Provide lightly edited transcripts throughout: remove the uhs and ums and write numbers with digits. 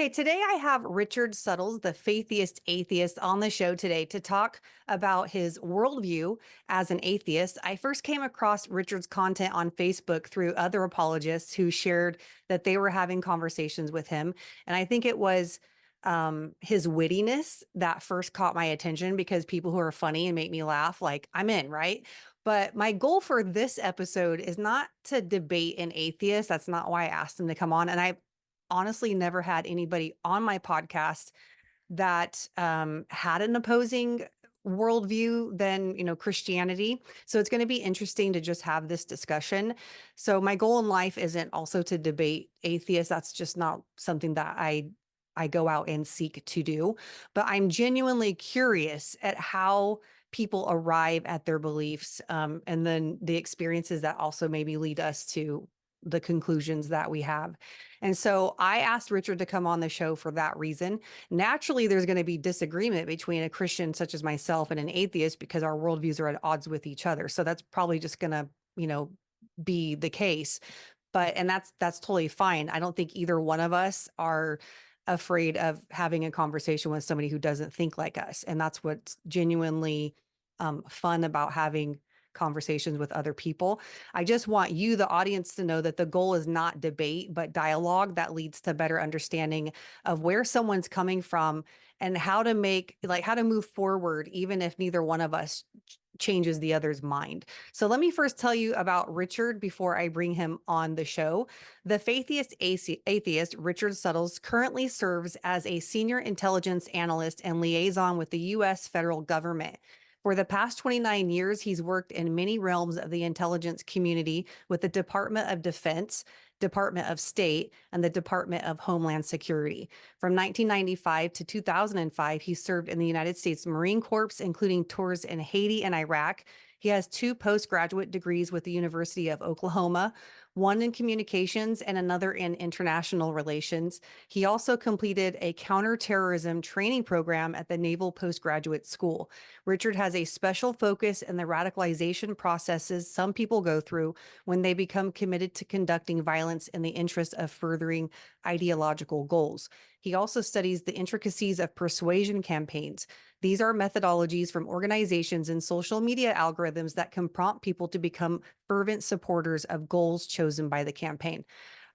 Okay, today I have Richard Suttles, the Faithiest Atheist, on the show today to talk about his worldview as an atheist. I first came across Richard's content on Facebook through other apologists who shared that they were having conversations with him. And I think it was his wittiness that first caught my attention because people who are funny and make me laugh, like I'm in, right? But my goal for this episode is not to debate an atheist. That's not why I asked him to come on. And I honestly never had anybody on my podcast that had an opposing worldview than Christianity. So it's going to be interesting to just have this discussion. So my goal in life isn't also to debate atheists. That's just not something that I go out and seek to do. But I'm genuinely curious at how people arrive at their beliefs, and then the experiences that also maybe lead us to the conclusions that we have. And so I asked Richard to come on the show for that reason. Naturally, there's going to be disagreement between a Christian such as myself and an atheist because our worldviews are at odds with each other. So that's probably just going to, be the case. And that's totally fine. I don't think either one of us are afraid of having a conversation with somebody who doesn't think like us. And that's what's genuinely fun about having conversations with other people. I just want you, the audience, to know that the goal is not debate, but dialogue that leads to better understanding of where someone's coming from and how to move forward, even if neither one of us changes the other's mind. So let me first tell you about Richard before I bring him on the show. The Faithiest Atheist, Richard Suttles, currently serves as a senior intelligence analyst and liaison with the U.S. federal government. For the past 29 years, he's worked in many realms of the intelligence community with the Department of Defense, Department of State, and the Department of Homeland Security. From 1995 to 2005, he served in the United States Marine Corps, including tours in Haiti and Iraq. He has 2 postgraduate degrees with the University of Oklahoma, one in communications and another in international relations. He also completed a counter-terrorism training program at the Naval Postgraduate School. Richard has a special focus in the radicalization processes some people go through when they become committed to conducting violence in the interest of furthering ideological goals. He also studies the intricacies of persuasion campaigns. These are methodologies from organizations and social media algorithms that can prompt people to become fervent supporters of goals chosen by the campaign.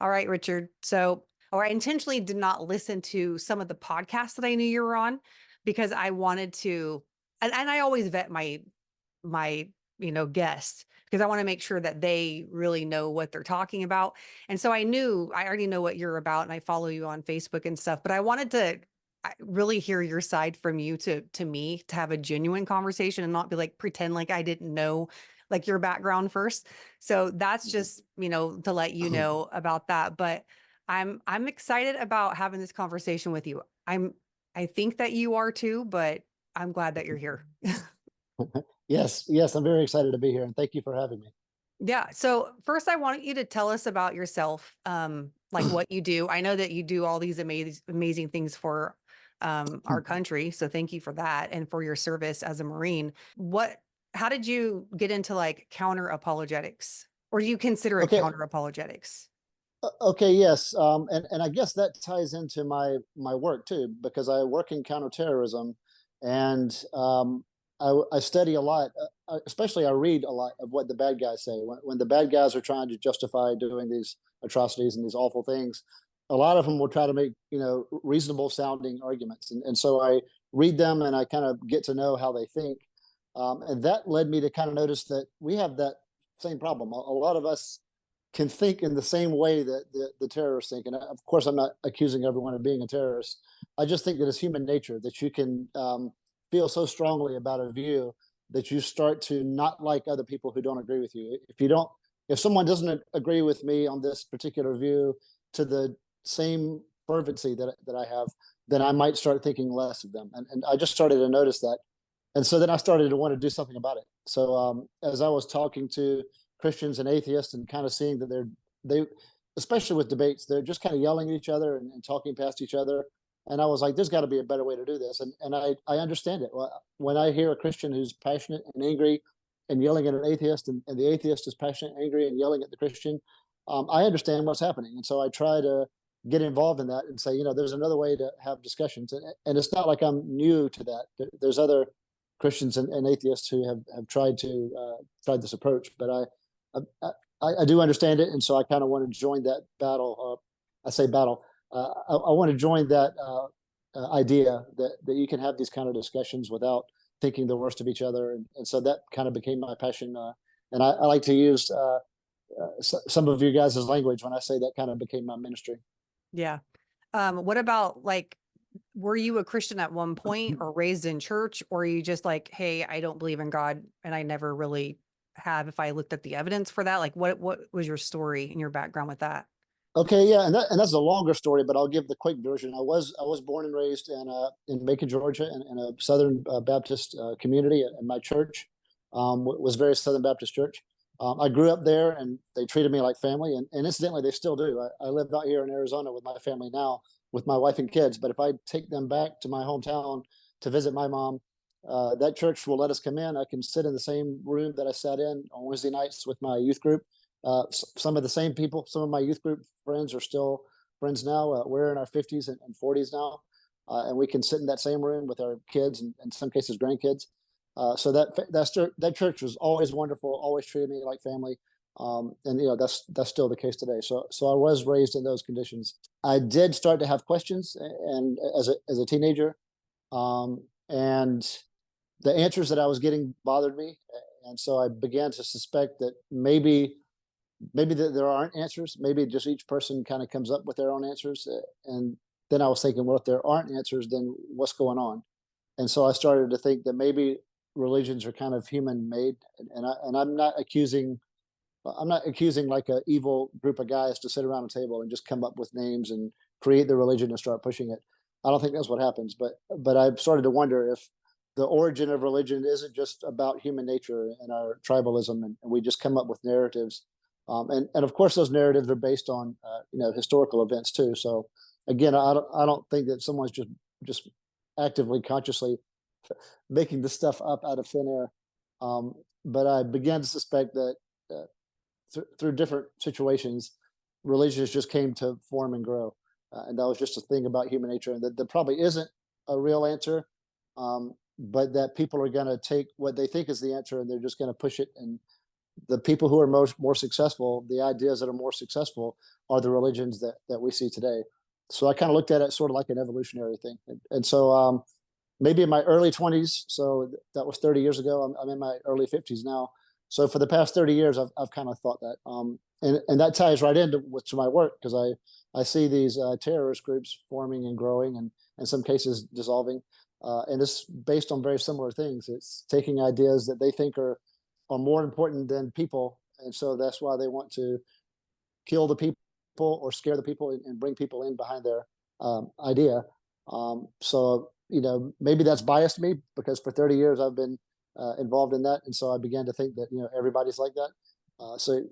All right, Richard. I intentionally did not listen to some of the podcasts that I knew you were on because I wanted to, and I always vet my guests because I want to make sure that they really know what they're talking about. And so I already know what you're about and I follow you on Facebook and stuff, but I wanted to really hear your side from you to me to have a genuine conversation and not be like, pretend like I didn't know like your background first. So that's just, to let you know about that. But I'm excited about having this conversation with you. I think that you are too, but I'm glad that you're here. Yes, I'm very excited to be here, and thank you for having me. Yeah. So first, I want you to tell us about yourself, like what you do. I know that you do all these amazing things for our country. So thank you for that and for your service as a Marine. How did you get into like counter apologetics, or do you consider it Okay, counter apologetics? okay, yes, and I guess that ties into my work too, because I work in counterterrorism, and I study a lot. Especially, I read a lot of what the bad guys say when the bad guys are trying to justify doing these atrocities and these awful things. A lot of them will try to make reasonable sounding arguments, and so I read them and I kind of get to know how they think, and that led me to kind of notice that we have that same problem. A lot of us can think in the same way that the terrorists think. And of course, I'm not accusing everyone of being a terrorist. I just think that it's human nature that you can feel so strongly about a view that you start to not like other people who don't agree with you. If someone doesn't agree with me on this particular view to the same fervency that I have, then I might start thinking less of them. And I just started to notice that. And so then I started to want to do something about it. So as I was talking to Christians and atheists and kind of seeing that they especially with debates, they're just kind of yelling at each other and talking past each other. And I was like, there's got to be a better way to do this. And I understand it. When I hear a Christian who's passionate and angry and yelling at an atheist, and the atheist is passionate, angry, and yelling at the Christian, I understand what's happening. And so I try to get involved in that and say, there's another way to have discussions. And it's not like I'm new to that. There's other Christians and atheists who have tried this approach, but I do understand it, and so I kind of want to join that battle. I say battle. I want to join that idea that you can have these kind of discussions without thinking the worst of each other, and so that kind of became my passion. And I like to use some of you guys' language when I say that kind of became my ministry. Yeah. What about like, were you a Christian at one point or raised in church, or are you just like, hey, I don't believe in God and I never really have, if I looked at the evidence for that? Like what was your story and your background with that? Okay, yeah, and that's a longer story, but I'll give the quick version. I was born and raised in Macon, Georgia, in a Southern Baptist community, and my church was very Southern Baptist church. I grew up there, and they treated me like family, and incidentally, they still do. I live out here in Arizona with my family now, with my wife and kids. But if I take them back to my hometown to visit my mom, that church will let us come in. I can sit in the same room that I sat in on Wednesday nights with my youth group. Some of the same people, some of my youth group friends are still friends now. We're in our 50s and 40s now, and we can sit in that same room with our kids and in some cases grandkids. So that church was always wonderful, always treated me like family, and that's still the case today. So I was raised in those conditions. I did start to have questions, and as a teenager, and the answers that I was getting bothered me, and so I began to suspect that maybe there aren't answers. Maybe just each person kind of comes up with their own answers. And then I was thinking, well, if there aren't answers, then what's going on? And so I started to think that maybe religions are kind of human made. And I'm not accusing like an evil group of guys to sit around a table and just come up with names and create the religion and start pushing it. I don't think that's what happens. But I've started to wonder if the origin of religion isn't just about human nature and our tribalism, and we just come up with narratives. And of course, those narratives are based on historical events too. So again, I don't think that someone's just actively consciously making this stuff up out of thin air. But I began to suspect that through different situations, religions just came to form and grow, and that was just a thing about human nature, and that there probably isn't a real answer, but that people are going to take what they think is the answer and they're just going to push it. And the people who are more successful, the ideas that are more successful, are the religions that we see today. So I kind of looked at it sort of like an evolutionary thing, and so maybe in my early 20s, so that was 30 years ago. I'm in my early 50s now. So for the past 30 years, I've kind of thought that, and that ties right into to my work, because I see these terrorist groups forming and growing, and in some cases dissolving, and it's based on very similar things. It's taking ideas that they think are more important than people, and so that's why they want to kill the people or scare the people and bring people in behind their idea. So maybe that's biased me, because for 30 years I've been involved in that, and so I began to think that everybody's like that. So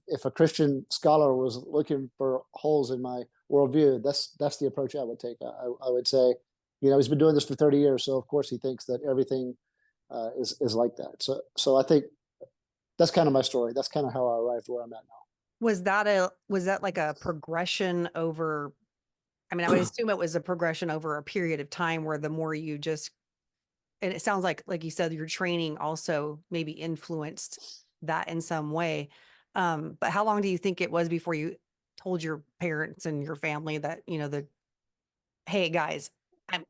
if a Christian scholar was looking for holes in my worldview, that's the approach I would take. I would say, he's been doing this for 30 years, so of course he thinks that everything is like that. So I think that's kind of my story. That's kind of how I arrived where I'm at now. Was that like a progression over, I mean, I would assume it was a progression over a period of time where the more you just, and it sounds like you said, your training also maybe influenced that in some way. But how long do you think it was before you told your parents and your family that, hey guys,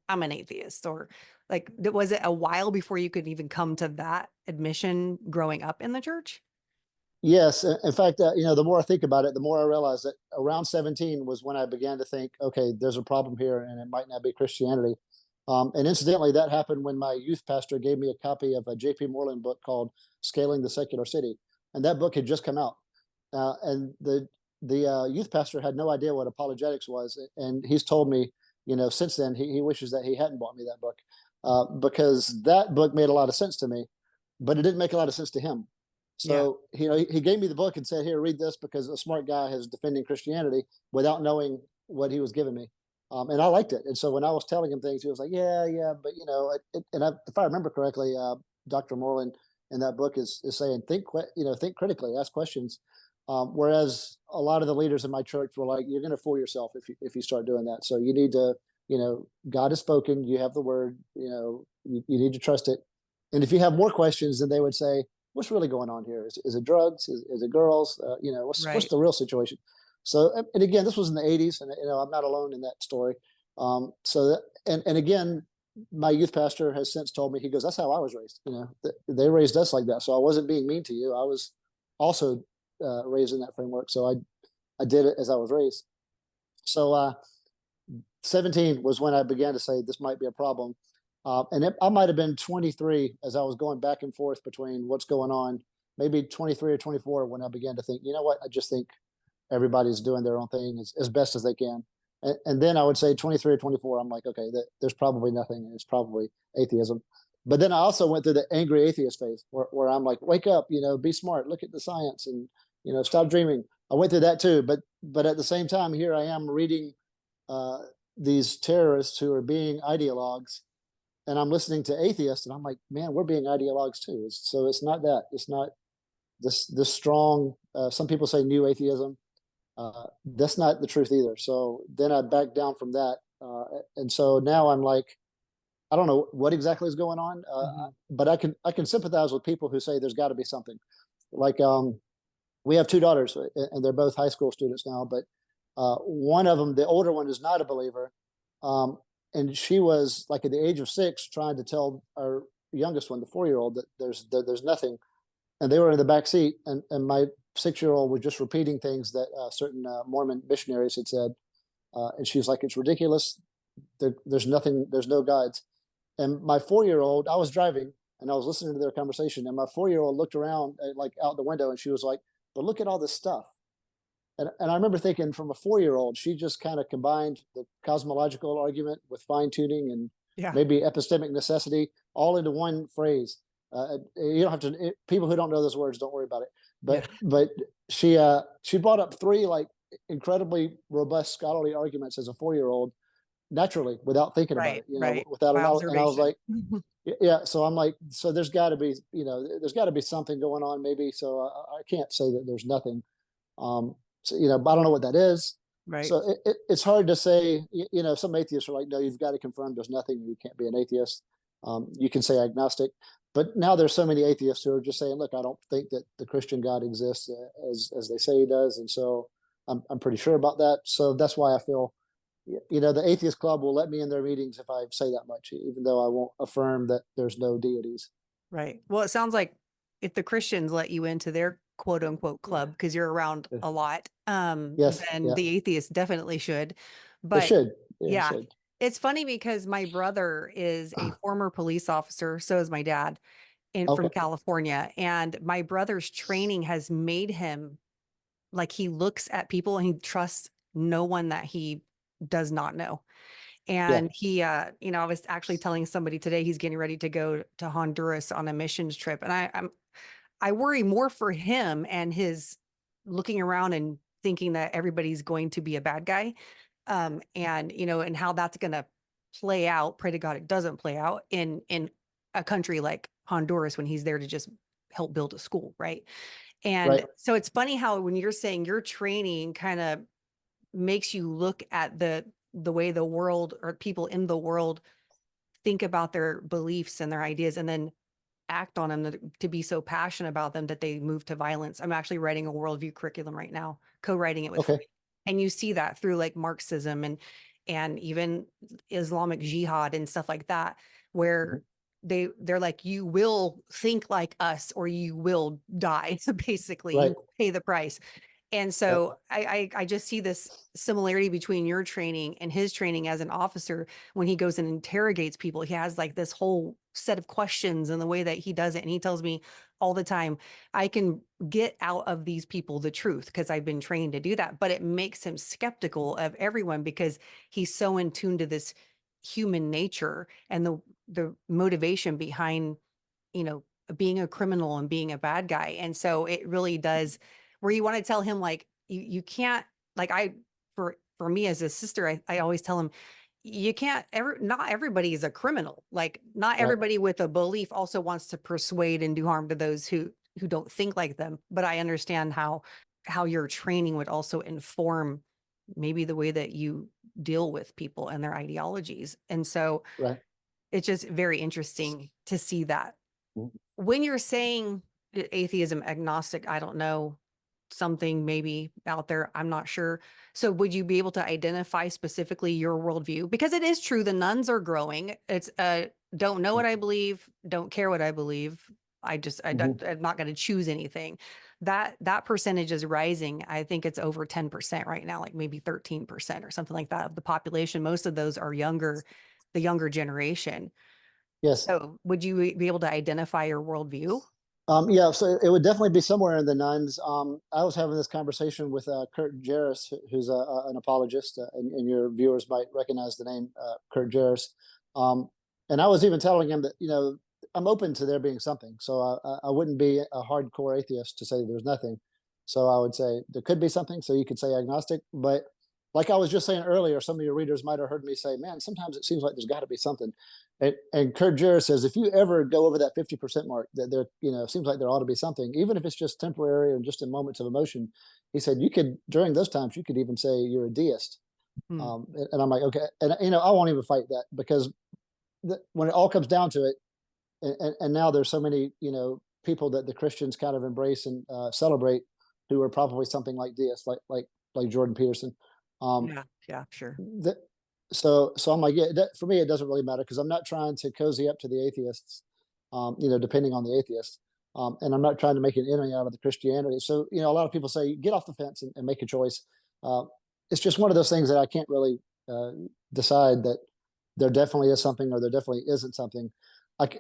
I'm an atheist? Or like, was it a while before you could even come to that admission growing up in the church? Yes, in fact, the more I think about it, the more I realize that around 17 was when I began to think, okay, there's a problem here, and it might not be Christianity. And incidentally, that happened when my youth pastor gave me a copy of a J.P. Moreland book called "Scaling the Secular City," and that book had just come out, and the youth pastor had no idea what apologetics was, and he's told me, since then he wishes that he hadn't bought me that book, because that book made a lot of sense to me, but it didn't make a lot of sense to him. Yeah. So, he gave me the book and said, "Here, read this," because a smart guy is defending Christianity without knowing what he was giving me. And I liked it. And so when I was telling him things, he was like, "Yeah, yeah," but if I remember correctly, Dr. Moreland in that book is saying, think critically, ask questions. Whereas a lot of the leaders in my church were like, "You're going to fool yourself if you start doing that. So you need to, God has spoken. You have the word. You need to trust it. And if you have more questions, then they would say, "What's really going on here? Is it drugs? Is it girls? What's Right. the real situation?" So, and again, this was in the '80s, and I'm not alone in that story. And again, my youth pastor has since told me, he goes, "That's how I was raised. They raised us like that. So I wasn't being mean to you. I was also raised in that framework. So I did it as I was raised." So 17 was when I began to say this might be a problem. I might have been 23 as I was going back and forth between what's going on, maybe 23 or 24 when I began to think, you know what, I just think everybody's doing their own thing as best as they can. And then I would say 23 or 24, I'm like, okay, there's probably nothing. And it's probably atheism. But then I also went through the angry atheist phase where I'm like, wake up, be smart, look at the science and, stop dreaming. I went through that too. But at the same time, here I am reading uh, these terrorists who are being ideologues, and I'm listening to atheists, and I'm like, man, we're being ideologues too. So it's not that. It's not this strong. Some people say new atheism. That's not the truth either. So then I backed down from that, and so now I'm like, I don't know what exactly is going on, Hmm. but I can sympathize with people who say there's got to be something. Like we have two daughters, and they're both high school students now. But one of them, the older one, is not a believer, um, and she was like at the age of 6 trying to tell our youngest one, the 4-year old, that there's nothing. And they were in the back seat, and my 6-year old was just repeating things that certain Mormon missionaries had said, and she was like, "It's ridiculous. There's nothing. There's no guides." And my 4-year old, I was driving and I was listening to their conversation, and my 4-year old looked around like out the window, and she was like, "But look at all this stuff." And I remember thinking, from a 4-year old, she just kind of combined the cosmological argument with fine tuning and Yeah. maybe epistemic necessity all into one phrase. You don't have to. People who don't know those words, don't worry about it. Yeah. But she brought up three like incredibly robust scholarly arguments as a 4-year old naturally without thinking about Right. it. Right. Without By and I was observation. like, yeah. So I'm like, so there's got to be something going on maybe. So I can't say that there's nothing. So, but I don't know what that is. Right. So it's hard to say. Some atheists are like, no, you've got to confirm there's nothing. You can't be an atheist. You can say agnostic, but now there's so many atheists who are just saying, look, I don't think that the Christian God exists as they say he does, and so I'm pretty sure about that. So that's why I feel, the atheist club will let me in their meetings if I say that much, even though I won't affirm that there's no deities. Right. Well, it sounds like if the Christians let you into their quote unquote club because you're around Yeah. a lot, Yes, then yeah, the atheists definitely should. they But should. Yeah, they yeah, should. it's funny because my brother is a former police officer, so is my dad from Okay. California. And my brother's training has made him like he looks at people and he trusts no one that he does not know. Yeah. And he, I was actually telling somebody today he's getting ready to go to Honduras on a missions trip, and I worry more for him and his looking around and thinking that everybody's going to be a bad guy, and and how that's going to play out. Pray to God it doesn't play out in a country like Honduras when he's there to just help build a school, right? And Right. so it's funny how when you're saying your training kind of makes you look at the way the world or people in the world think about their beliefs and their ideas and then act on them to be so passionate about them that they move to violence. I'm actually writing a worldview curriculum right now, co-writing it with Okay. friends. And you see that through like Marxism and even Islamic jihad and stuff like that, Mhm. where they're like, you will think like us or you will die. Basically, Right. you pay the price. And Right. so I just see this similarity between your training and his training as an officer. When he goes and interrogates people, he has like this whole set of questions and the way that he does it. And he tells me all the time, I can get out of these people the truth because I've been trained to do that. But it makes him skeptical of everyone because he's so in tune to this human nature and the motivation behind, you know, being a criminal and being a bad guy. And so it really does where you want to tell him like you can't like for me as a sister, I always tell him you can't ever not everybody is a criminal. Like not Right. everybody with a belief also wants to persuade and do harm to those who don't think like them. But I understand how. how your training would also inform maybe the way that you deal with people and their ideologies. And so Right. it's just very interesting to see that. Mhm. When you're saying atheism, agnostic, I don't know, something maybe out there, I'm not sure. So would you be able to identify specifically your worldview? Because it is true, the nuns are growing. It's don't know what I believe, don't care what I believe. Mhm. I'm not going to choose anything. That percentage is rising. I think it's over 10% right now, like maybe 13% or something like that of the population. Most of those are younger, the younger generation. Yes. So would you be able to identify your worldview? Yeah, so it would definitely be somewhere in the nuns. I was having this conversation with Kurt Jarris, who's an apologist, and your viewers might recognize the name Kurt Jarris. Um, and I was even telling him that, I'm open to there being something. So I wouldn't be a hardcore atheist to say there's nothing. So I would say there could be something. So you could say agnostic. But like I was just saying earlier, some of your readers might have heard me say, man, sometimes it seems like there's got to be something. And Kurt Jarrett says, if you ever go over that 50% mark, that there, seems like there ought to be something, even if it's just temporary or just in moments of emotion. He said, you could, during those times, you could even say you're a deist. Hmm. And I'm like, okay. And, I won't even fight that because when it all comes down to it, and now there's so many, people that the Christians kind of embrace and celebrate who are probably something like deists, like Jordan Peterson. Um, Yeah, yeah, sure. that so I'm like, yeah, for me, it doesn't really matter because I'm not trying to cozy up to the atheists, depending on the atheist. And I'm not trying to make an enemy out of the Christianity. So, a lot of people say, get off the fence and make a choice. Uh, it's just one of those things that I can't really uh, decide that there definitely is something or there definitely isn't something.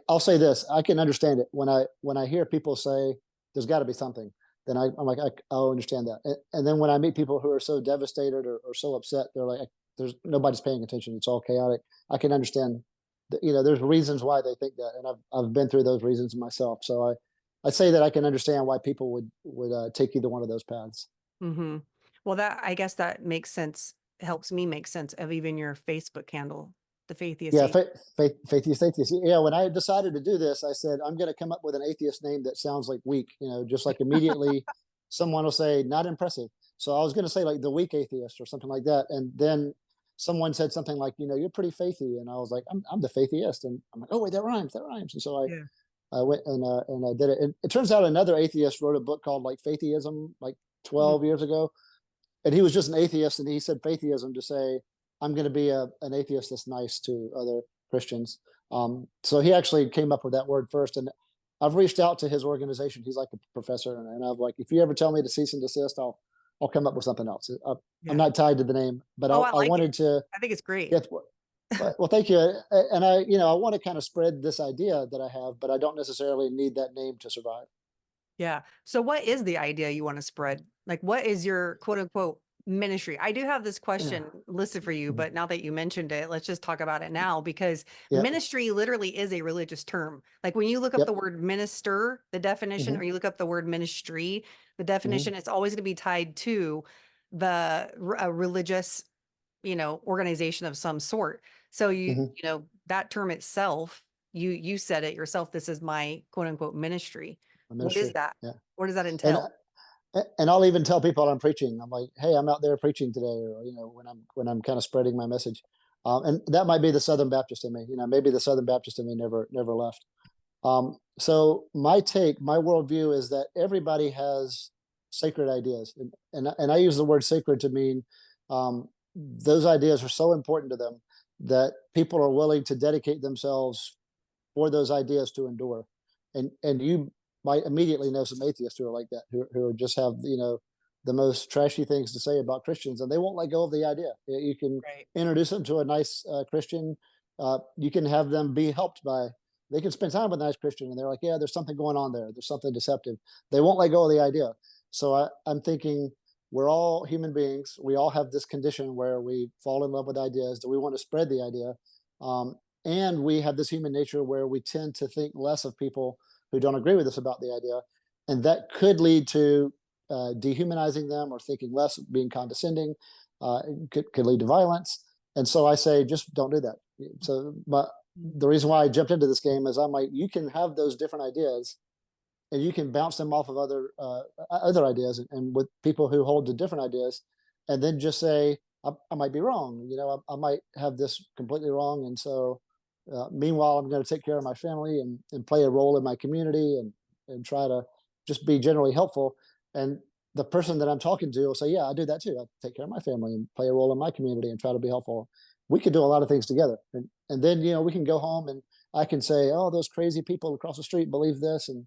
I'll say this: I can understand it when I hear people say there's got to be something. Then I'm like, I'll understand that. And then when I meet people who are so devastated or so upset, they're like, there's nobody's paying attention. It's all chaotic. I can understand that, there's reasons why they think that, and I've been through those reasons myself. So I say that I can understand why people would take either one of those paths. Hmm. Well, I guess that makes sense, helps me make sense of even your Facebook handle, the Faithiest Yeah, Atheist. faithiest atheist. Yeah, when I decided to do this, I said I'm going to come up with an atheist name that sounds like weak. Just like immediately, someone will say not impressive. So I was going to say like the weak atheist or something like that, and then someone said something like, you're pretty faithy, and I was like, I'm the faithiest, and I'm like, oh wait, that rhymes, that rhymes, and so Yeah. I went and I did it. And it turns out another atheist wrote a book called like Faithyism like Mhm. 12 years ago, and he was just an atheist, and he said faithyism to say I'm going to be an atheist that's nice to other Christians. So he actually came up with that word first, and I've reached out to his organization. He's like a professor, and I've like, if you ever tell me to cease and desist, I'll come up with something else. I'm Yeah. not tied to the name, but Oh, I I like it. wanted to I think it's great. get. Well, thank you. And I want to kind of spread this idea that I have, but I don't necessarily need that name to survive. Yeah. So what is the idea you want to spread? Like, what is your quote unquote ministry? I do have this Yeah. question listed for you, Mhm. but now that you mentioned it, let's just talk about it now because Yeah. ministry literally is a religious term. Like when you look up the Yep. word minister, the definition, Hmm. or you look up the word ministry, the Hmm. definition, it's always going to be tied to a religious, organization of some sort. So Hmm. that term itself, you said it yourself, this is my quote unquote ministry. What is Ministry. that? Yeah. What does that And entail? I'll even tell people I'm preaching. I'm like, hey, I'm out there preaching today, or when I'm kind of spreading my message. And that might be the Southern Baptist in me. Maybe the Southern Baptist in me never left. So my worldview is that everybody has sacred ideas, and I use the word sacred to mean those ideas are so important to them that people are willing to dedicate themselves for those ideas to endure. And you might immediately know some atheists who are like that, who just have the most trashy things to say about Christians, and they won't let go of the idea. You can Right. introduce them to a nice Christian. You can have them be helped by. They can spend time with a nice Christian, and they're like, yeah, there's something going on there. There's something deceptive. They won't let go of the idea. So I'm thinking we're all human beings. We all have this condition where we fall in love with ideas. Do we want to spread the idea? Um, and we have this human nature where we tend to think less of people who don't agree with us about the idea, and that could lead to dehumanizing them or thinking less, being condescending. Could lead to violence. And so I say, just don't do that. So the reason why I jumped into this game is I'm like, you can have those different ideas, and you can bounce them off of other ideas, and with people who hold to different ideas, and then just say, I might be wrong. I might have this completely wrong, and so meanwhile, I'm going to take care of my family and play a role in my community and try to just be generally helpful. And the person that I'm talking to will say, "Yeah, I do that too. I take care of my family and play a role in my community and try to be helpful." We could do a lot of things together, and then we can go home and I can say, "Oh, those crazy people across the street believe this," and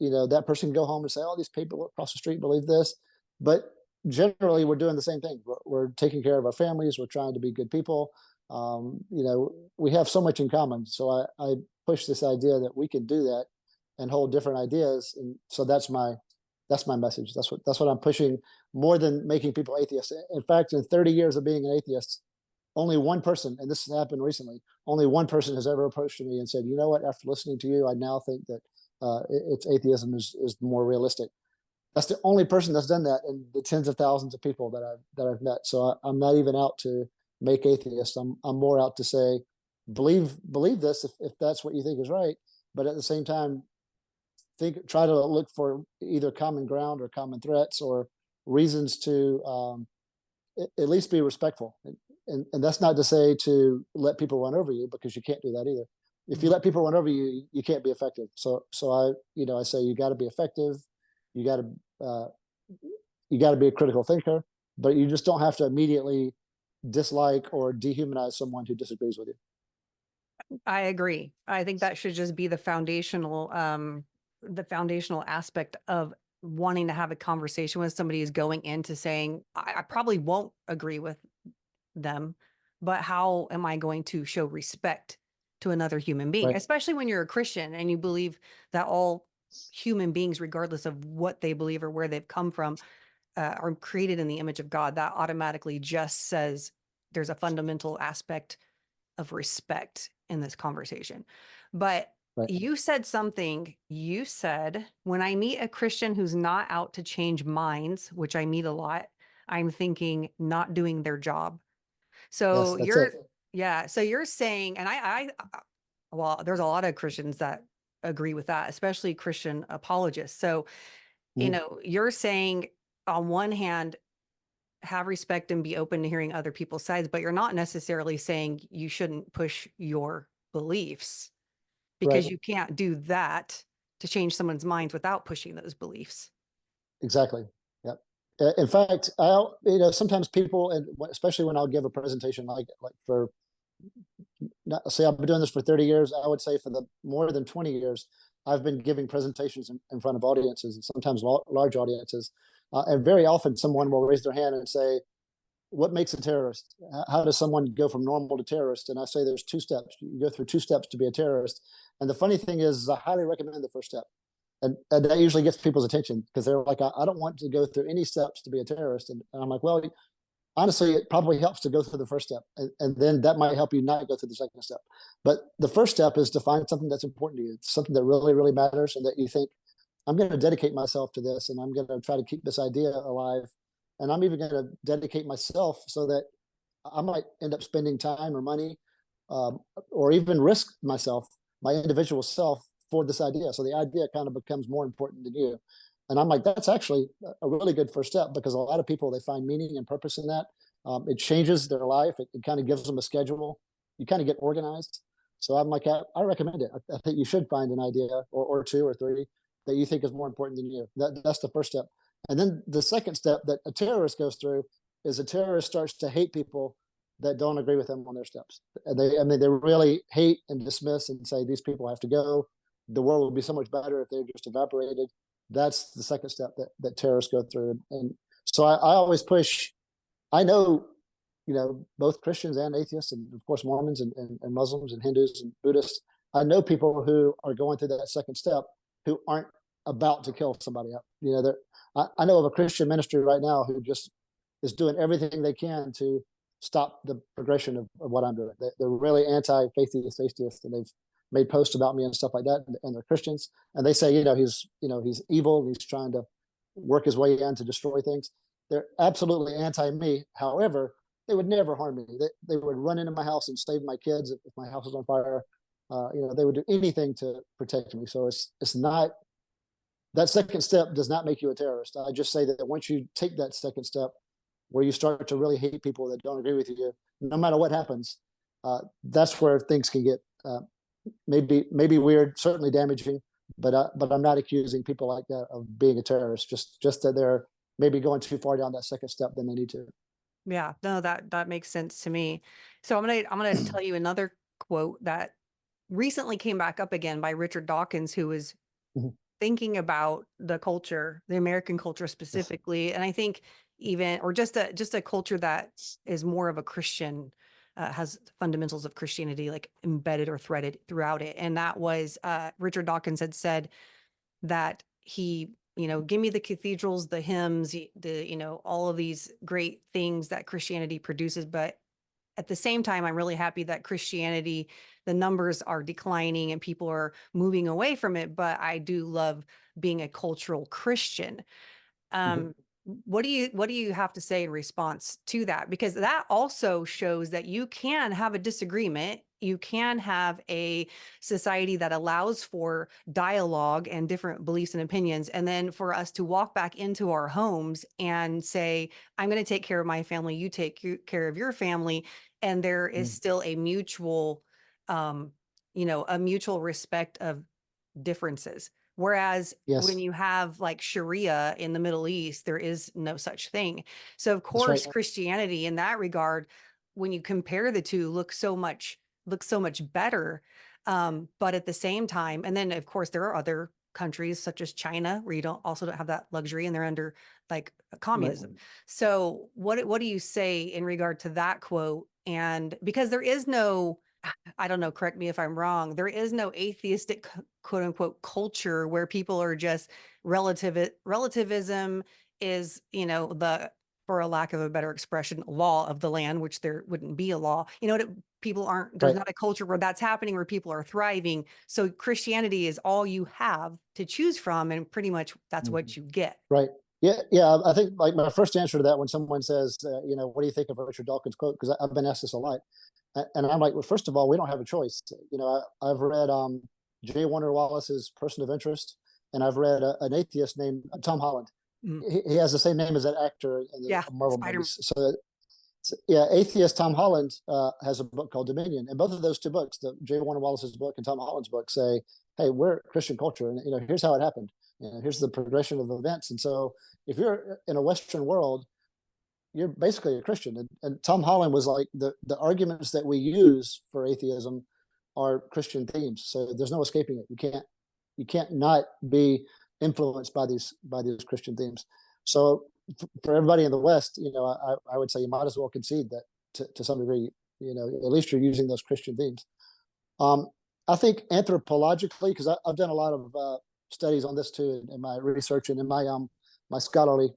that person can go home and say, "Oh, these people across the street believe this," but generally we're doing the same thing. We're taking care of our families. We're trying to be good people. We have so much in common. So I push this idea that we can do that and hold different ideas. And so that's my message. That's what I'm pushing more than making people atheists. In fact, in 30 years of being an atheist, only one person, and this happened recently, only one person has ever approached me and said, "You know what? After listening to you, I now think that it's atheism is more realistic." That's the only person that's done that in the tens of thousands of people that I've met. So I'm not even out to make atheists. I'm more out to say, believe this if that's what you think is right, but at the same time, try to look for either common ground or common threats or reasons to at least be respectful. And that's not to say to let people run over you, because you can't do that either. If you Mhm. let people run over you, you can't be effective. So I say you got to be effective. You got to be a critical thinker, but you just don't have to immediately dislike or dehumanize someone who disagrees with you. I agree. I think that should just be the foundational aspect of wanting to have a conversation with somebody who's going into saying, I probably won't agree with them, but how am I going to show respect to another human being, Right. especially when you're a Christian and you believe that all human beings, regardless of what they believe or where they've come from, are created in the image of God. That automatically just says there's a fundamental aspect of respect in this conversation. But Right. you said, when I meet a Christian who's not out to change minds, which I meet a lot, I'm thinking not doing their job. Yes, So that's it. yeah, so you're saying, and well, there's a lot of Christians that agree with that, especially Christian apologists. So, Mhm. you're saying on one hand, have respect and be open to hearing other people's sides, but you're not necessarily saying you shouldn't push your beliefs, Right. because you can't do that to change someone's minds without pushing those beliefs. Exactly. Yep. In fact, sometimes people, and especially when I'll give a presentation like for say I've been doing this for 30 years, I would say for the more than 20 years, I've been giving presentations in front of audiences, and sometimes large audiences. And very often someone will raise their hand and say, "What makes a terrorist? How does someone go from normal to terrorist?" And I say there's two steps. You go through two steps to be a terrorist. And the funny thing is I highly recommend the first step. And that usually gets people's attention because they're like, I don't want to go through any steps to be a terrorist. And I'm like, well, honestly, it probably helps to go through the first step, and then that might help you not go through the second step. But the first step is to find something that's important to you, something that really, really matters, and that you think, I'm going to dedicate myself to this, and I'm going to try to keep this idea alive, and I'm even going to dedicate myself so that I might end up spending time or money, um, or even risk myself, my individual self, for this idea. So the idea kind of becomes more important than you. And I'm like, that's actually a really good first step, because a lot of people, they find meaning and purpose in that. It changes their life. It kind of gives them a schedule. You kind of get organized. So I'm like, I recommend it. I think you should find an idea or two or three that you think is more important than you. That's the first step. And then the second step that a terrorist goes through is a terrorist starts to hate people that don't agree with them on their steps. And they really hate and dismiss and say, these people have to go. The world would be so much better if they just evaporated. That's the second step that terrorists go through. And so I always push. I know, both Christians and atheists, and of course Mormons and Muslims and Hindus and Buddhists. I know people who are going through that second step who aren't about to kill somebody up. I know of a Christian ministry right now who just is doing everything they can to stop the progression of what I'm doing. They're really anti-faithiest atheists, and they've made posts about me and stuff like that, and they're Christians, and they say, he's evil, he's trying to work his way in to destroy things. They're absolutely anti me. However, they would never harm me. They would run into my house and save my kids if my house was on fire. They would do anything to protect me. So it's not that second step does not make you a terrorist. I just say that once you take that second step, where you start to really hate people that don't agree with you, no matter what happens, that's where things can get maybe weird, certainly damaging. But I'm not accusing people like that of being a terrorist. Just that they're maybe going too far down that second step than they need to. Yeah, no, that makes sense to me. So I'm gonna tell you another quote that recently came back up again by Richard Dawkins, who was Mhm. thinking about the culture, the American culture Yes. specifically, and I think even or just a culture that is more of a Christian, has fundamentals of Christianity like embedded or threaded throughout it. And that was Richard Dawkins had said that he, give me the cathedrals, the hymns, all of these great things that Christianity produces, but at the same time, I'm really happy that Christianity, the numbers are declining and people are moving away from it. But I do love being a cultural Christian. Mhm. Um, what do you have to say in response to that? Because that also shows that you can have a disagreement. You can have a society that allows for dialogue and different beliefs and opinions. And then for us to walk back into our homes and say, I'm going to take care of my family, you take care of your family. And there is Mhm. still um, a mutual respect of differences. Whereas when Yes, you have like Sharia in the Middle East, there is no such thing. So of that's right. course, Christianity in that regard, when you compare the two, looks so much better. But at the same time, and then of course there are other countries such as China where you don't have that luxury and they're under like Right. communism. So what do you say in regard to that quote? And because there is no, I don't know, correct me if I'm wrong. There is no atheistic quote unquote culture where people are just relativism is, for a lack of a better expression, law of the land, which there wouldn't be a law. People aren't, there's Right. not a culture where that's happening, where people are thriving. So Christianity is all you have to choose from. And pretty much that's Mhm. what you get. Right. Yeah. Yeah. I think like my first answer to that when someone says, what do you think of Richard Dawkins' quote? Because I've been asked this a lot, and I'm like, well, first of all, we don't have a choice. I've read J. Warner Wallace's Person of Interest, and I've read an atheist named Tom Holland. Mm. He has the same name as that actor in the Yeah. Marvel Spider. movies. So yeah, atheist Tom Holland has a book called Dominion, and both of those two books, the J. Warner Wallace's book and Tom Holland's book, say, "Hey, we're Christian culture, and here's how it happened. Here's the progression of events." And so, if you're in a Western world, you're basically a Christian. And Tom Holland was like, the arguments that we use for atheism are Christian themes, so there's no escaping it. You can't not be influenced by these Christian themes. So for everybody in the West, I would say you might as well concede that to some degree, at least you're using those Christian themes. Um, I think anthropologically, because I've done a lot of studies on this too in my research and in my scholarly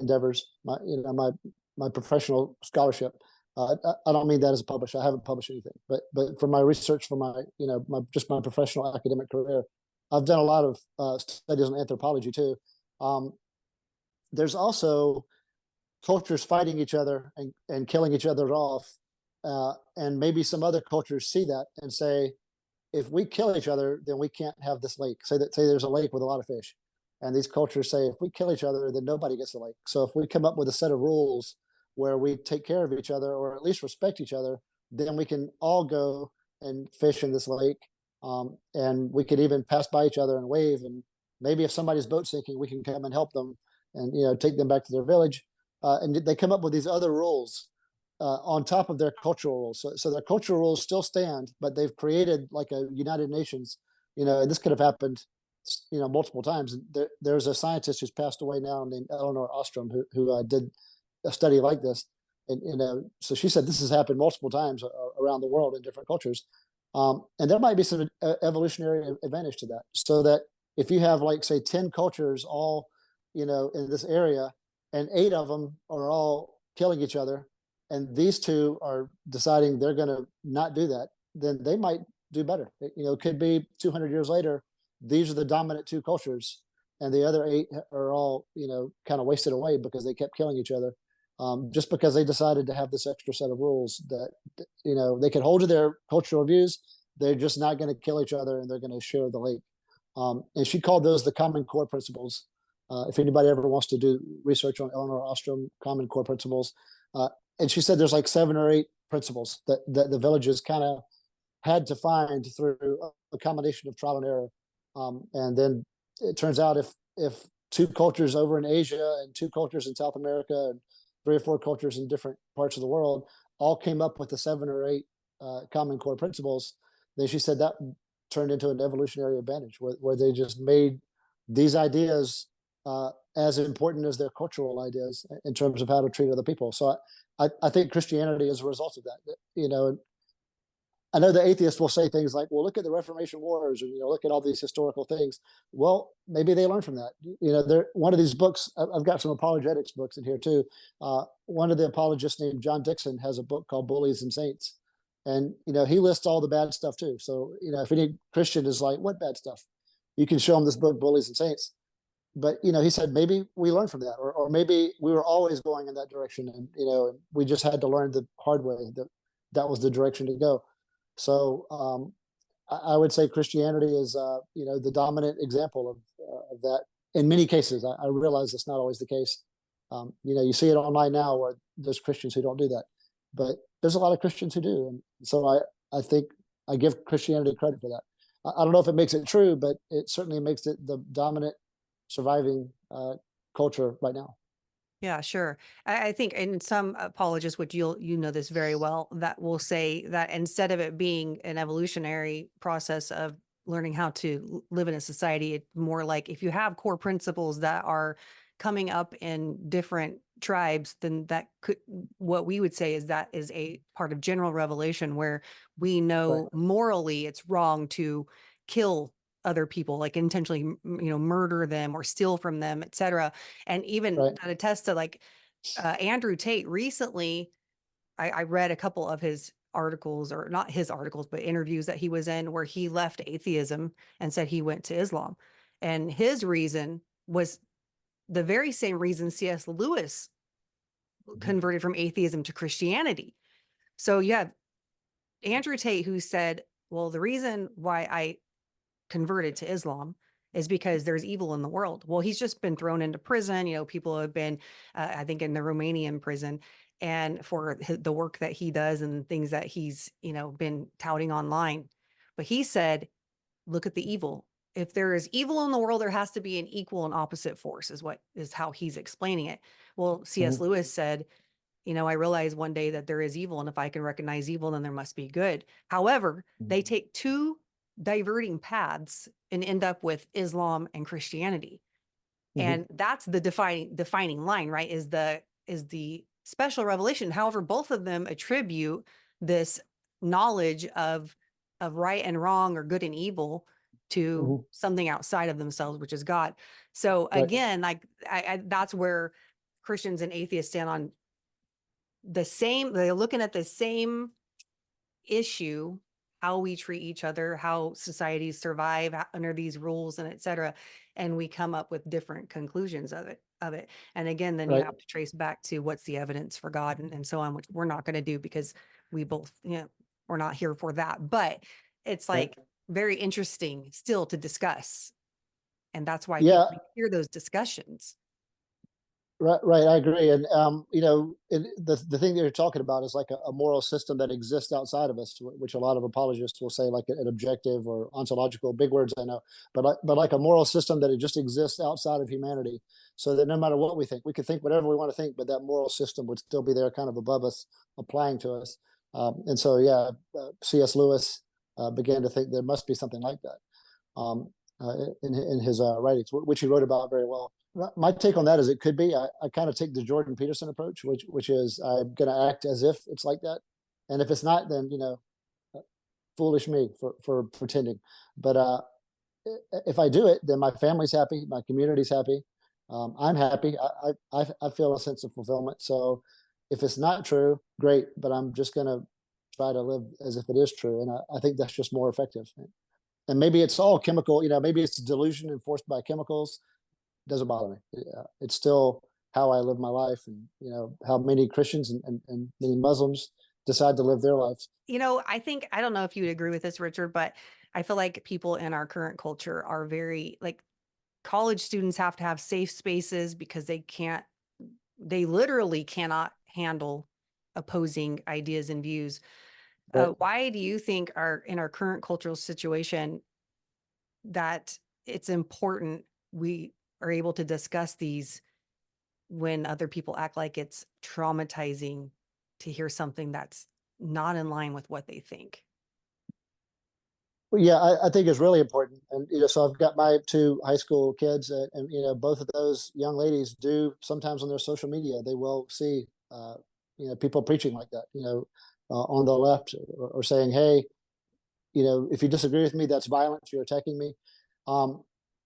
endeavors, my professional scholarship. I don't mean that as a publisher. I haven't published anything, but for my research, for my professional academic career, I've done a lot of studies on anthropology too. Um, there's also cultures fighting each other and killing each other off, and maybe some other cultures see that and say, if we kill each other, then we can't have this lake. Say there's a lake with a lot of fish, and these cultures say if we kill each other, then nobody gets the lake. So if we come up with a set of rules where we take care of each other or at least respect each other, then we can all go and fish in this lake, and we could even pass by each other and wave. And maybe if somebody's boat sinking, we can come and help them and take them back to their village. And they come up with these other rules on top of their cultural rules. So their cultural rules still stand, but they've created like a United Nations. And this could have happened, multiple times. There's a scientist who's passed away now named Eleanor Ostrom who did a study like this, and so she said this has happened multiple times around the world in different cultures, and there might be some evolutionary advantage to that. So that if you have like say 10 cultures all, in this area, and 8 of them are all killing each other, and these 2 are deciding they're going to not do that, then they might do better. It could be 200 years later, these are the dominant 2 cultures, and the other 8 are all, kind of wasted away because they kept killing each other, just because they decided to have this extra set of rules that, they can hold to their cultural views. They're just not going to kill each other, and they're going to share the lake. And she called those the common core principles. If anybody ever wants to do research on Eleanor Ostrom common core principles, and she said there's like 7 or 8 principles that the villages kind of had to find through a combination of trial and error. And then it turns out if 2 cultures over in Asia and 2 cultures in South America and 3 or 4 cultures in different parts of the world all came up with the 7 or 8 common core principles, then she said that turned into an evolutionary advantage where they just made these ideas as important as their cultural ideas in terms of how to treat other people. So I think Christianity is a result of that. You know, I know the atheists will say things like, "Well, look at the Reformation Wars," or look at all these historical things. Well, maybe they learned from that. They're one of these books. I've got some apologetics books in here too. One of the apologists named John Dixon has a book called "Bullies and Saints," and he lists all the bad stuff too. So if any Christian is like, "What bad stuff?" you can show them this book, "Bullies and Saints." But he said maybe we learned from that, or maybe we were always going in that direction, and we just had to learn the hard way that that was the direction to go. So I would say Christianity is, the dominant example of that in many cases. I realize that's not always the case. You see it online now where there's Christians who don't do that, but there's a lot of Christians who do, and so I think I give Christianity credit for that. I don't know if it makes it true, but it certainly makes it the dominant surviving culture right now. Yeah, sure. I think, and some apologists, which you know this very well, that will say that instead of it being an evolutionary process of learning how to live in a society, it's more like if you have core principles that are coming up in different tribes, then that could, what we would say is that is a part of general revelation where we Right, know morally it's wrong to kill other people, like intentionally, murder them or steal from them, etc. And even right. that attests to like Andrew Tate recently, I read a couple of his articles, or not his articles, but interviews that he was in where he left atheism and said he went to Islam. And his reason was the very same reason C.S. Lewis Mhm, converted from atheism to Christianity. So you have Andrew Tate who said, well, the reason why I converted to Islam is because there's evil in the world. Well, he's just been thrown into prison. People have been, I think, in the Romanian prison, and for the work that he does and things that he's, been touting online. But he said, look at the evil. If there is evil in the world, there has to be an equal and opposite force, is how he's explaining it. Well, C.S. mhm, Lewis said, I realized one day that there is evil, and if I can recognize evil, then there must be good. However, mhm, they take two diverting paths and end up with Islam and Christianity. mhm, And that's the defining line, right? Is the special revelation. However, both of them attribute this knowledge of right and wrong or good and evil to mhm. something outside of themselves, which is God. So Right, again, like that's where Christians and atheists stand on the same, they're looking at the same issue, how we treat each other, how societies survive under these rules and et cetera. And we come up with different conclusions of it. And again, then you right, have to trace back to what's the evidence for God and so on, which we're not going to do because we both, we're not here for that. But it's right. like very interesting still to discuss. And that's why Yeah, people hear those discussions. right, right. I agree. And the thing that you're talking about is like a moral system that exists outside of us, which a lot of apologists will say like an objective or ontological, big words I know, but like a moral system that it just exists outside of humanity, so that no matter what we could think whatever we want to think, but that moral system would still be there, kind of above us, applying to us. And so, yeah, C.S. Lewis began to think there must be something like that in his writings, which he wrote about very well. My take on that is it could be. I kind of take the Jordan Peterson approach, which is I'm going to act as if it's like that, and if it's not, then foolish me for pretending. But if I do it, then my family's happy, my community's happy, I'm happy. I feel a sense of fulfillment. So if it's not true, great, but I'm just going to try to live as if it is true, and I think that's just more effective. And maybe it's all chemical. Maybe it's delusion enforced by chemicals. Doesn't bother me. It's still how I live my life, and how many Christians and many Muslims decide to live their lives. I think, I don't know if you would agree with this, Richard, but I feel like people in our current culture are very like college students have to have safe spaces because they literally cannot handle opposing ideas and views. Right. Why do you think in our current cultural situation that it's important we are able to discuss these when other people act like it's traumatizing to hear something that's not in line with what they think? Well, yeah, I think it's really important. And, so I've got my two high school kids, and, both of those young ladies do sometimes on their social media, they will see, people preaching like that, on the left, or saying, hey, if you disagree with me, that's violence. You're attacking me. Um,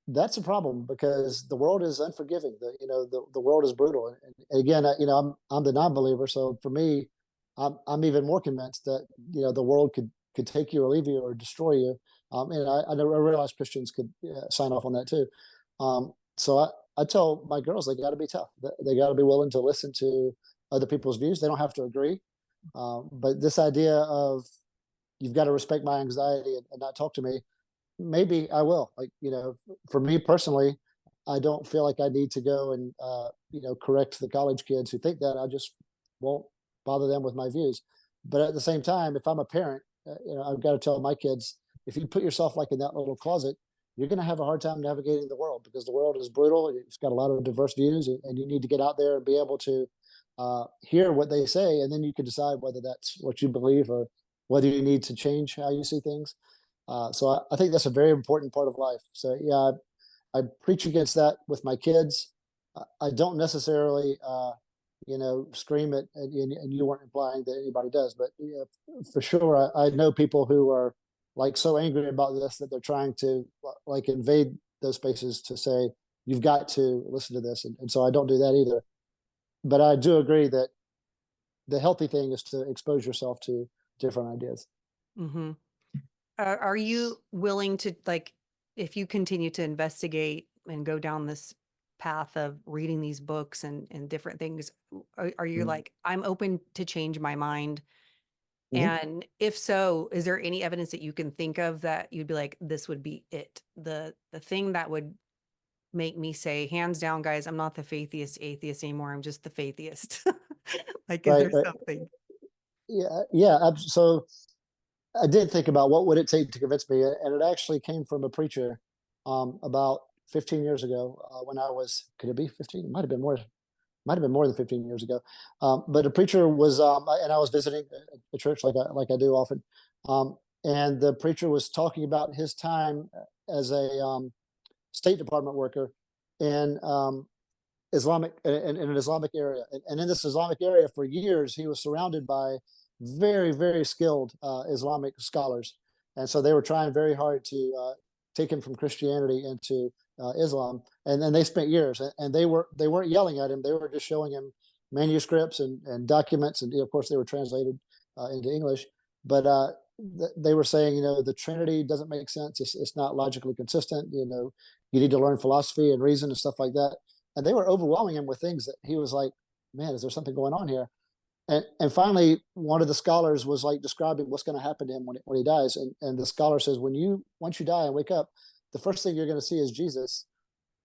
that's a problem because the world is unforgiving. The world is brutal. And again, I'm the non-believer, so for me, I'm even more convinced that the world could take you or leave you or destroy you. And I realize Christians could sign off on that too. So I tell my girls they got to be tough. They got to be willing to listen to other people's views. They don't have to agree. But this idea of you've got to respect my anxiety and not talk to me, maybe I will. Like, for me personally, I don't feel like I need to go and correct the college kids who think that. I just won't bother them with my views. But at the same time, if I'm a parent, I've got to tell my kids, if you put yourself like in that little closet, you're going to have a hard time navigating the world because the world is brutal. It's got a lot of diverse views, and you need to get out there and be able to hear what they say, and then you can decide whether that's what you believe or whether you need to change how you see things. So I think that's a very important part of life. So yeah, I preach against that with my kids. I don't necessarily, scream it, and you weren't implying that anybody does, but yeah, for sure, I know people who are like so angry about this that they're trying to like invade those spaces to say you've got to listen to this, and so I don't do that either. But I do agree that the healthy thing is to expose yourself to different ideas. Hmm. Are you willing to like, if you continue to investigate and go down this path of reading these books and different things, are you Mhm. like, I'm open to change my mind? Mhm. And if so, is there any evidence that you can think of that you'd be like, this would be it? The thing that would make me say, hands down, guys, I'm not the faithiest atheist anymore. I'm just the faithiest. Like, is Right, there right. something? Yeah, yeah. So I did think about what would it take to convince me, and it actually came from a preacher about 15 years ago when I was. Could it be 15? It might have been more. Might have been more than 15 years ago. But a preacher was, and I was visiting a church like I do often, and the preacher was talking about his time as a State Department worker in in an Islamic area, and in this Islamic area for years he was surrounded by very very skilled Islamic scholars, and so they were trying very hard to take him from Christianity into Islam, and then they spent years, and they weren't yelling at him, they were just showing him manuscripts and documents, and of course they were translated into English, but they were saying, the Trinity doesn't make sense, it's not logically consistent, you need to learn philosophy and reason and stuff like that, and they were overwhelming him with things that he was like, man, is there something going on here? And finally, one of the scholars was like describing what's going to happen to him when he dies. And the scholar says, once you die and wake up, the first thing you're going to see is Jesus.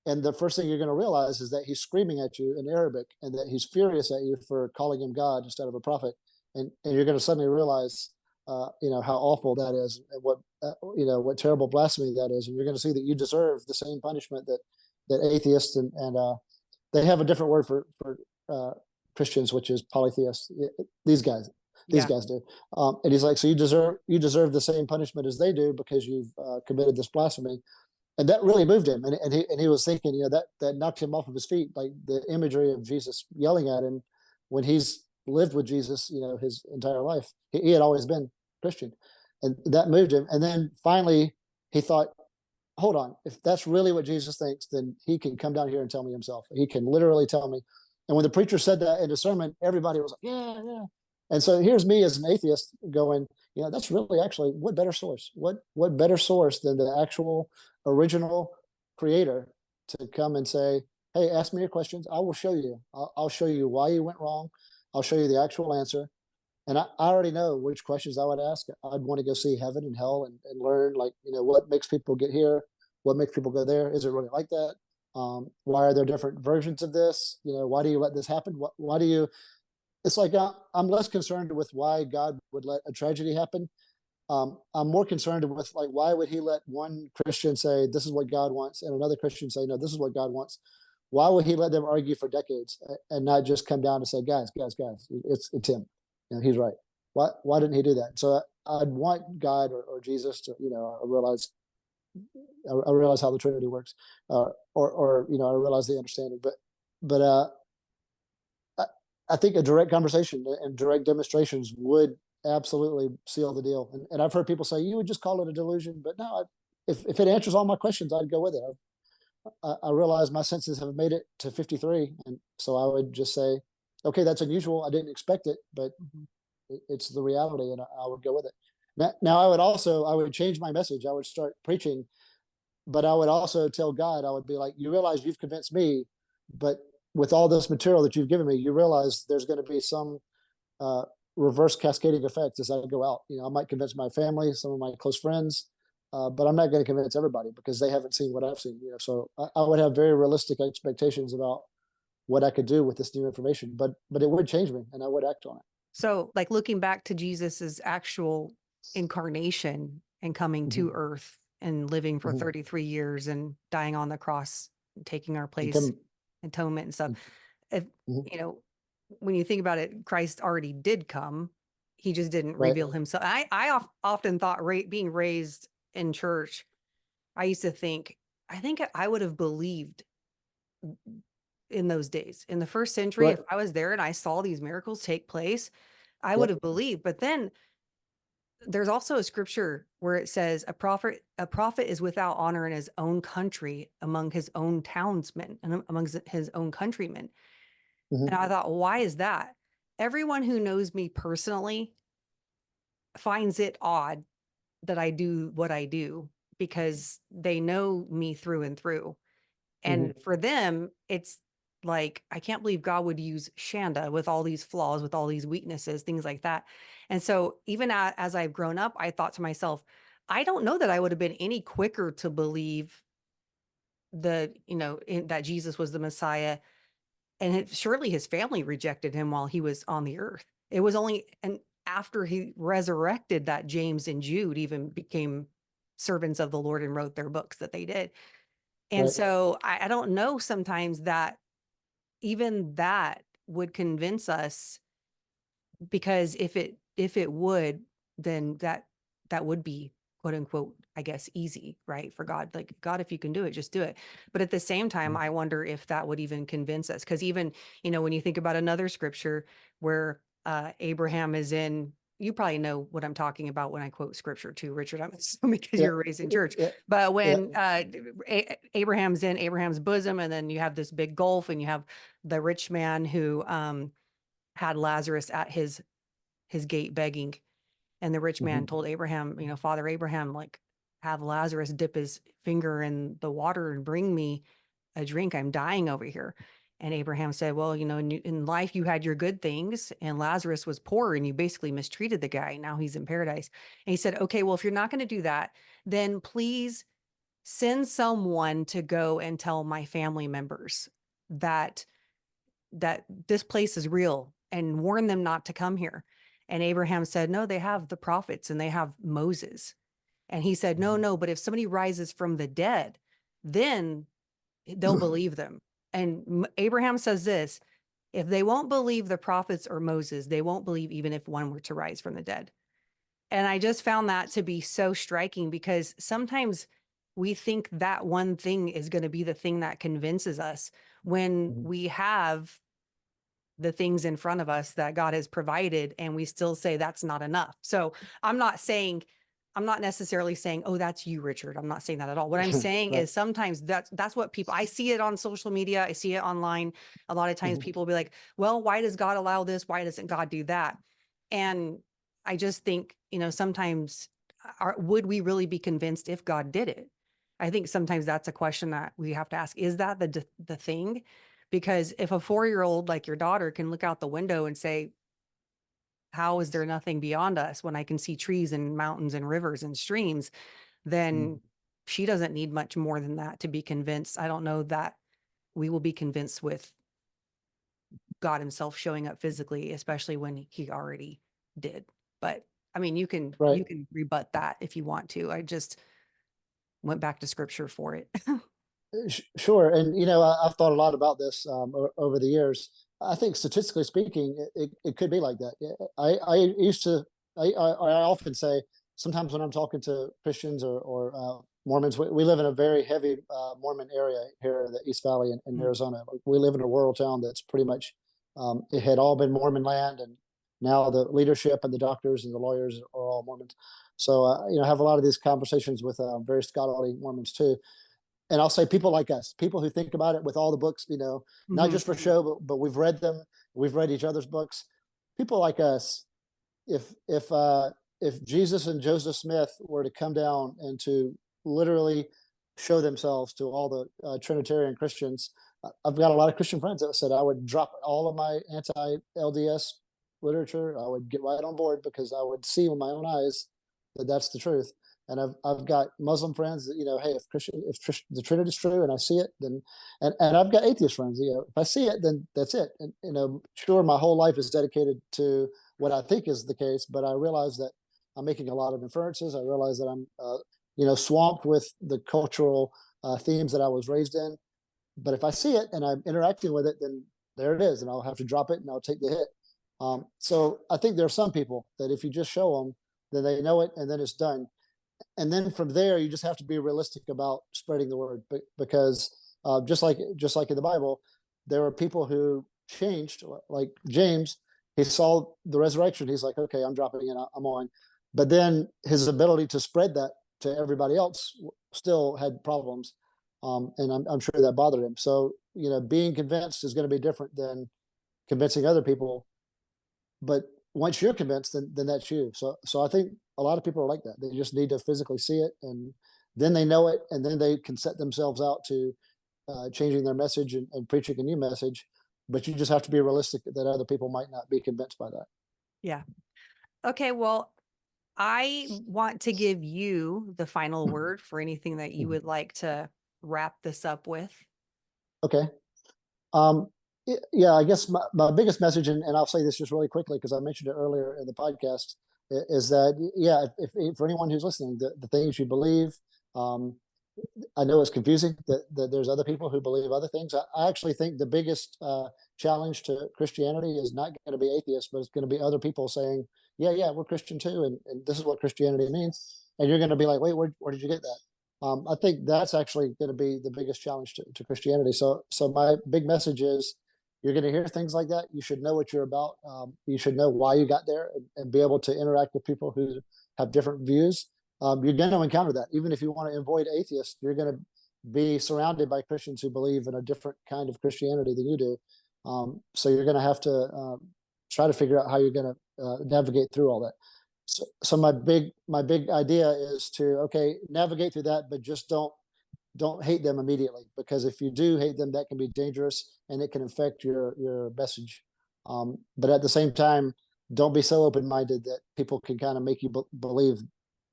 And the first thing you're going to realize is that he's screaming at you in Arabic and that he's furious at you for calling him God instead of a prophet. And you're going to suddenly realize, how awful that is and what terrible blasphemy that is. And you're going to see that you deserve the same punishment that atheists and they have a different word for Christians, which is polytheists. These guys, these Yeah. guys do, and he's like, so you deserve the same punishment as they do because you've committed this blasphemy, and that really moved him, and he was thinking, that knocked him off of his feet, like the imagery of Jesus yelling at him when he's lived with Jesus, his entire life. He had always been Christian, and that moved him, and then finally he thought, hold on, if that's really what Jesus thinks, then he can come down here and tell me himself. He can literally tell me. And when the preacher said that in the sermon, everybody was like, yeah, yeah. And so here's me as an atheist going, that's really actually what better source? What better source than the actual original creator to come and say, hey, ask me your questions. I will show you. I'll show you why you went wrong. I'll show you the actual answer. And I already know which questions I would ask. I'd want to go see heaven and hell and learn, like, what makes people get here, what makes people go there. Is it really like that? Why are there different versions of this? Why do you let this happen? Why do you? It's like, I'm less concerned with why God would let a tragedy happen. I'm more concerned with, like, why would he let one Christian say this is what God wants and another Christian say no, this is what God wants? Why would he let them argue for decades and not just come down and say, guys, it's him, he's right? Why didn't he do that? So I'd want God or Jesus to, I realize how the Trinity works, or I realize the understanding, but I, I think a direct conversation and direct demonstrations would absolutely seal the deal. And I've heard people say you would just call it a delusion, but no, if it answers all my questions, I'd go with it. I realize my senses have made it to 53, and so I would just say, okay, that's unusual. I didn't expect it, but it's the reality, and I would go with it. Now, I would change my message. I would start preaching, but I would also tell God, I would be like, you realize you've convinced me, but with all this material that you've given me, you realize there's going to be some uh, reverse cascading effect as I go out. I might convince my family, some of my close friends, but I'm not going to convince everybody because they haven't seen what I've seen. So I would have very realistic expectations about what I could do with this new information, but it would change me, and I would act on it. So, like looking back to Jesus's actual incarnation and coming Mm-hmm. to earth and living for Mm-hmm. 33 years and dying on the cross, and taking our And place, come, atonement and stuff. If, mm-hmm. you know, when you think about it, Christ already did come. He just didn't Right. reveal himself. Often thought being raised in church, I used to think, I think I would have believed in those days. In the first century, Right. if I was there and I saw these miracles take place, I would Yep. have believed. But then there's also a scripture where it says a prophet is without honor in his own country, among his own townsmen and amongst his own countrymen. And Mm-hmm. I thought, why is that? Everyone who knows me personally finds it odd that I do what I do because they know me through and through. Mm-hmm. And for them, it's like, I can't believe God would use Shanda with all these flaws, with all these weaknesses, things like that. And so, even as I've grown up, I thought to myself, I don't know that I would have been any quicker to believe that Jesus was the Messiah. And surely his family rejected him while he was on the earth. It was only and after he resurrected that James and Jude even became servants of the Lord and wrote their books that they did. And Right. so I don't know sometimes that even that would convince us, because if it would, then that would be, quote unquote, I guess, easy, right? For God, like, God, if you can do it, just do it. But at the same time, I wonder if that would even convince us, because even, when you think about another scripture where Abraham is in, you probably know what I'm talking about when I quote scripture too, Richard. I'm assuming because Yeah. you're raised in church. Yeah. But Yeah. when Abraham's in Abraham's bosom, and then you have this big gulf, and you have the rich man who had Lazarus at his gate begging. And the rich Mm-hmm. man told Abraham, Father Abraham, like, have Lazarus dip his finger in the water and bring me a drink. I'm dying over here. And Abraham said, well, in life you had your good things, and Lazarus was poor, and you basically mistreated the guy. Now he's in paradise. And he said, okay, well, if you're not going to do that, then please send someone to go and tell my family members that this place is real, and warn them not to come here. And Abraham said, no, they have the prophets and they have Moses. And he said, no, no, but if somebody rises from the dead, then they'll believe them. And Abraham says this: if they won't believe the prophets or Moses, they won't believe even if one were to rise from the dead. And I just found that to be so striking, because sometimes we think that one thing is going to be the thing that convinces us, when Mm-hmm. we have the things in front of us that God has provided, and we still say that's not enough. So I'm not saying, I'm not necessarily saying, oh, that's you, Richard. I'm not saying that at all. What I'm saying Right. is sometimes that's what people, I see it on social media. I see it online. A lot of times Mm-hmm. people will be like, well, why does God allow this? Why doesn't God do that? And I just think, sometimes would we really be convinced if God did it? I think sometimes that's a question that we have to ask. Is that the thing? Because if a 4-year-old like your daughter can look out the window and say, how is there nothing beyond us when I can see trees and mountains and rivers and streams? Then she doesn't need much more than that to be convinced. I don't know that we will be convinced with God himself showing up physically, especially when he already did. But I mean, Right. you can rebut that if you want to. I just went back to scripture for it. Sure. And, I've thought a lot about this over the years. I think statistically speaking, it could be like that. Yeah, I used to, I often say, sometimes when I'm talking to Christians or Mormons, we live in a very heavy Mormon area here in the East Valley in Mm. Arizona. We live in a rural town that's pretty much, it had all been Mormon land. And now the leadership and the doctors and the lawyers are all Mormons. So, I have a lot of these conversations with very scholarly Mormons too, and I'll say people like us, people who think about it with all the books, not Mhm. just for show, but we've read them, we've read each other's books. People like us, if if uh, if Jesus and Joseph Smith were to come down and to literally show themselves to all the Trinitarian Christians, I've got a lot of Christian friends that said I would drop all of my anti-LDS literature. I would get right on board because I would see with my own eyes that that's the truth. And I've got Muslim friends that, hey, if the Trinity is true and I see it, then and I've got atheist friends. If I see it, then that's it. And sure, my whole life is dedicated to what I think is the case, but I realize that I'm making a lot of inferences. I realize that I'm swamped with the cultural themes that I was raised in. But if I see it and I'm interacting with it, then there it is, and I'll have to drop it and I'll take the hit. So I think there are some people that if you just show them, then they know it and then it's done. And then from there, you just have to be realistic about spreading the word, because just like in the Bible, there were people who changed, like James. He saw the resurrection. He's like, okay, I'm dropping in. I'm on. But then his ability to spread that to everybody else still had problems, and I'm sure that bothered him. So being convinced is going to be different than convincing other people, but once you're convinced, then that's you. So I think a lot of people are like that. They just need to physically see it, and then they know it, and then they can set themselves out to changing their message and preaching a new message. But you just have to be realistic that other people might not be convinced by that. Yeah. Okay. Well, I want to give you the final word for anything that you would like to wrap this up with. Okay. Um, yeah, I guess my biggest message, and I'll say this just really quickly because I mentioned it earlier in the podcast, is that, yeah, if for anyone who's listening, the things you believe, um, I know it's confusing that there's other people who believe other things. I actually think the biggest challenge to Christianity is not going to be atheists, but it's going to be other people saying, yeah, yeah, we're Christian too, and this is what Christianity means. And you're going to be like, wait, where did you get that? I think that's actually going to be the biggest challenge to Christianity. So my big message is, you're going to hear things like that. You should know what you're about. You should know why you got there, and be able to interact with people who have different views. You're going to encounter that. Even if you want to avoid atheists, you're going to be surrounded by Christians who believe in a different kind of Christianity than you do. So you're going to have to try to figure out how you're going to navigate through all that. So my big idea is to, okay, navigate through that, but just don't hate them immediately, because if you do hate them, that can be dangerous and it can affect your message. But at the same time, don't be so open-minded that people can kind of make you believe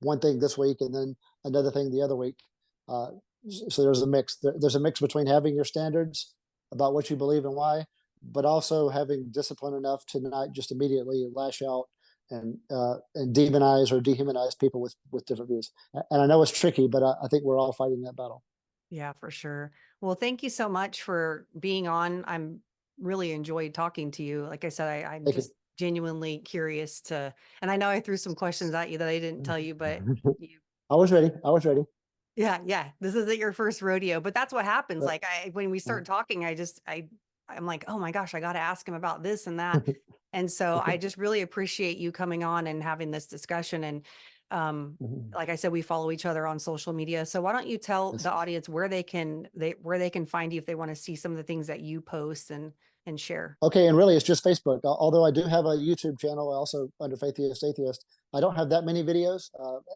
one thing this week and then another thing the other week. Uh, so there's a mix. There's a mix between having your standards about what you believe and why, but also having discipline enough to not just immediately lash out and demonize or dehumanize people with different views. And I know it's tricky, but I think we're all fighting that battle. Yeah, for sure. Well, thank you so much for being on. I'm really enjoyed talking to you. Like I said, I'm Thank you. just genuinely curious to, and I know I threw some questions at you that I didn't tell you, but you, I was ready. I was ready. yeah, yeah, this isn't your first rodeo, but that's what happens. But, Like when we start talking, I'm like, oh my gosh, I got to ask him about this and that. And so I okay. just really appreciate you coming on and having this discussion. And like I said, we follow each other on social media. So why don't you tell Yes. the audience where they can find you if they want to see some of the things that you post and share? Okay, and really, it's just Facebook. Although I do have a YouTube channel, also under Faithiest Atheist. I don't have that many videos,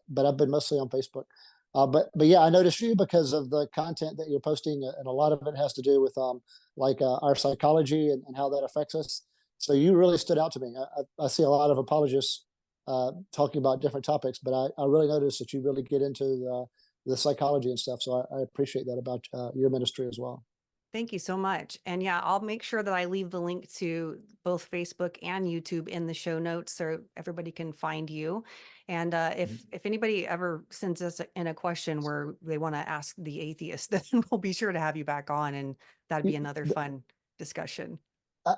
but I've been mostly on Facebook. But yeah, I noticed you because of the content that you're posting, and a lot of it has to do with like our psychology and how that affects us. So you really stood out to me. I see a lot of apologists talking about different topics, but I really noticed that you really get into the psychology and stuff. So I appreciate that about your ministry as well. Thank you so much. And yeah, I'll make sure that I leave the link to both Facebook and YouTube in the show notes so everybody can find you. And if anybody ever sends us in a question where they want to ask the atheist, then we'll be sure to have you back on, and that'd be another fun discussion.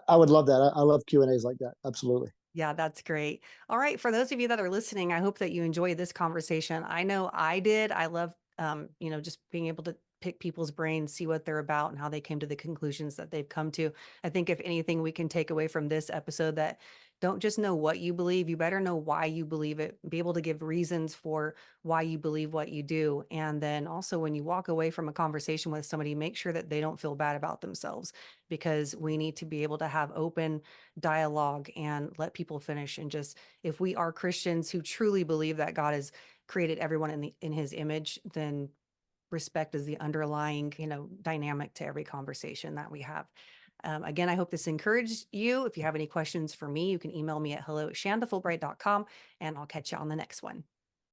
I would love that. I love Q&As like that. Absolutely. Yeah, that's great. All right, for those of you that are listening, I hope that you enjoyed this conversation. I know I did. I love, just being able to pick people's brains, see what they're about, and how they came to the conclusions that they've come to. I think if anything, we can take away from this episode that don't just know what you believe, you better know why you believe it, be able to give reasons for why you believe what you do. And then also, when you walk away from a conversation with somebody, make sure that they don't feel bad about themselves, because we need to be able to have open dialogue and let people finish. And just, if we are Christians who truly believe that God has created everyone in his image, then respect is the underlying, dynamic to every conversation that we have. Again, I hope this encouraged you. If you have any questions for me, you can email me at hello@shandafulbright.com, and I'll catch you on the next one.